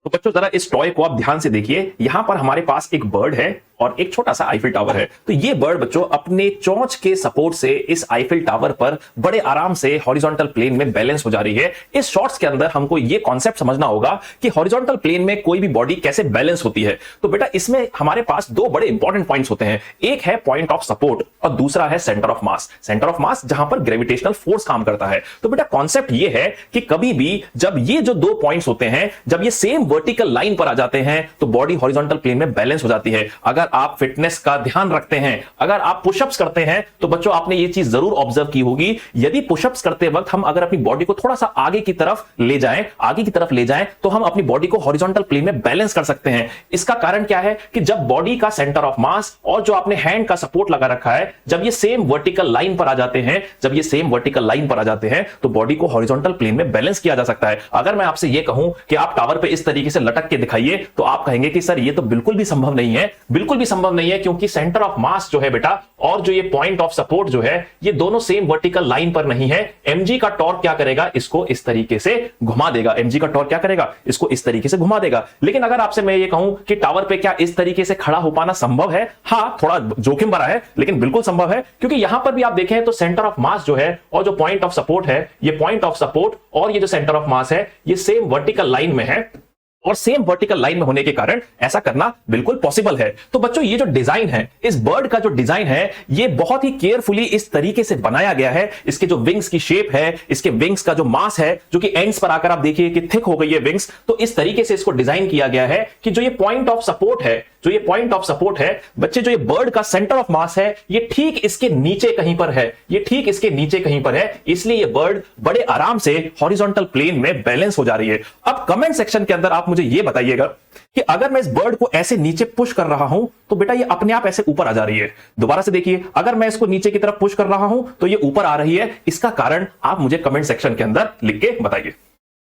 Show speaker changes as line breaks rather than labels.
तो बच्चों जरा इस टॉय को आप ध्यान से देखिए। यहां पर हमारे पास एक बर्ड है और एक छोटा सा आईफिल टावर है। तो ये बर्ड बच्चों अपने चोंच के सपोर्ट से इस आईफिल टावर पर बड़े आराम से हॉरिजॉन्टल प्लेन में बैलेंस हो जा रही है। इस शॉट्स के अंदर हमको ये कॉन्सेप्ट समझना होगा कि हॉरिजॉन्टल प्लेन में कोई भी बॉडी कैसे बैलेंस होती है। तो बेटा इसमें हमारे पास दो बड़े इंपॉर्टेंट पॉइंट्स होते हैं, एक है पॉइंट ऑफ सपोर्ट और दूसरा है centre of mass. Centre of mass जहां पर ग्रेविटेशनल फोर्स काम करता है। तो बेटा कॉन्सेप्ट ये है कि कभी भी जब ये जो दो पॉइंट्स होते हैं, जब ये सेम वर्टिकल लाइन पर आ जाते हैं तो बॉडी हॉरिजॉन्टल प्लेन में बैलेंस हो जाती है। अगर आप फिटनेस का ध्यान रखते हैं, अगर आप पुशअप्स करते हैं, तो बच्चों आपने ये चीज जरूर ऑब्जर्व की होगी, यदि पुशअप्स करते वक्त हम अगर अपनी बॉडी को थोड़ा सा आगे की तरफ ले जाएं तो हम अपनी बॉडी को हॉरिजॉन्टल प्लेन में बैलेंस कर सकते हैं। इसका कारण क्या है कि जब बॉडी का सेंटर ऑफ मास और जो आपने हैंड का सपोर्ट लगा रखा है, जब ये सेम वर्टिकल लाइन पर आ जाते हैं, तो बॉडी को हॉरिजॉन्टल प्लेन में बैलेंस किया जा सकता है। अगर मैं आपसे ये कहूं कि आप टावर पे इस तरीके से लटक के दिखाइए, तो आप कहेंगे कि सर ये तो बिल्कुल भी संभव नहीं है। बिल्कुल भी संभव नहीं है, क्योंकि सेंटर ऑफ मास जो है बेटा और जो ये पॉइंट ऑफ सपोर्ट जो है, ये दोनों सेम वर्टिकल लाइन पर नहीं है। mg का टॉर्क क्या करेगा, इसको इस तरीके से घुमा देगा। mg का टॉर्क क्या करेगा, इसको इस तरीके से घुमा देगा। लेकिन अगर आपसे मैं ये कहूं कि टावर पे क्या इस तरीके से खड़ा हो पाना संभव है, हां थोड़ा जोखिम भरा है लेकिन बिल्कुल संभव है, क्योंकि यहां पर भी आप देखें तो सेंटर ऑफ मास जो है और जो पॉइंट ऑफ सपोर्ट है, ये पॉइंट ऑफ सपोर्ट और ये जो सेंटर ऑफ मास है, ये सेम वर्टिकल लाइन में है और सेम वर्टिकल लाइन में होने के कारण ऐसा करना बिल्कुल पॉसिबल है। तो बच्चों ये जो डिजाइन है, इस बर्ड का जो डिजाइन है, ये बहुत ही केयरफुली इस तरीके से बनाया गया है। इसके जो विंग्स की शेप है, इसके विंग्स का जो मास है, जो कि एंड्स पर आकर आप देखिए कि थिक हो गई है विंग्स, तो इस तरीके से इसको डिजाइन किया गया है कि जो ये पॉइंट ऑफ सपोर्ट है, बच्चे जो ये बर्ड का सेंटर ऑफ मास है, ये ठीक इसके नीचे कहीं पर है, इसलिए ये बर्ड बड़े आराम से हॉरिजॉन्टल प्लेन में बैलेंस हो जा रही है। अब कमेंट सेक्शन के अंदर आप मुझे ये बताइएगा कि अगर मैं इस बर्ड को ऐसे नीचे पुश कर रहा हूं तो बेटा ये अपने आप ऐसे ऊपर आ जा रही है। दोबारा से देखिए, अगर मैं इसको नीचे की तरफ पुश कर रहा हूं तो ये ऊपर आ रही है। इसका कारण आप मुझे कमेंट सेक्शन के अंदर लिख के बताइए।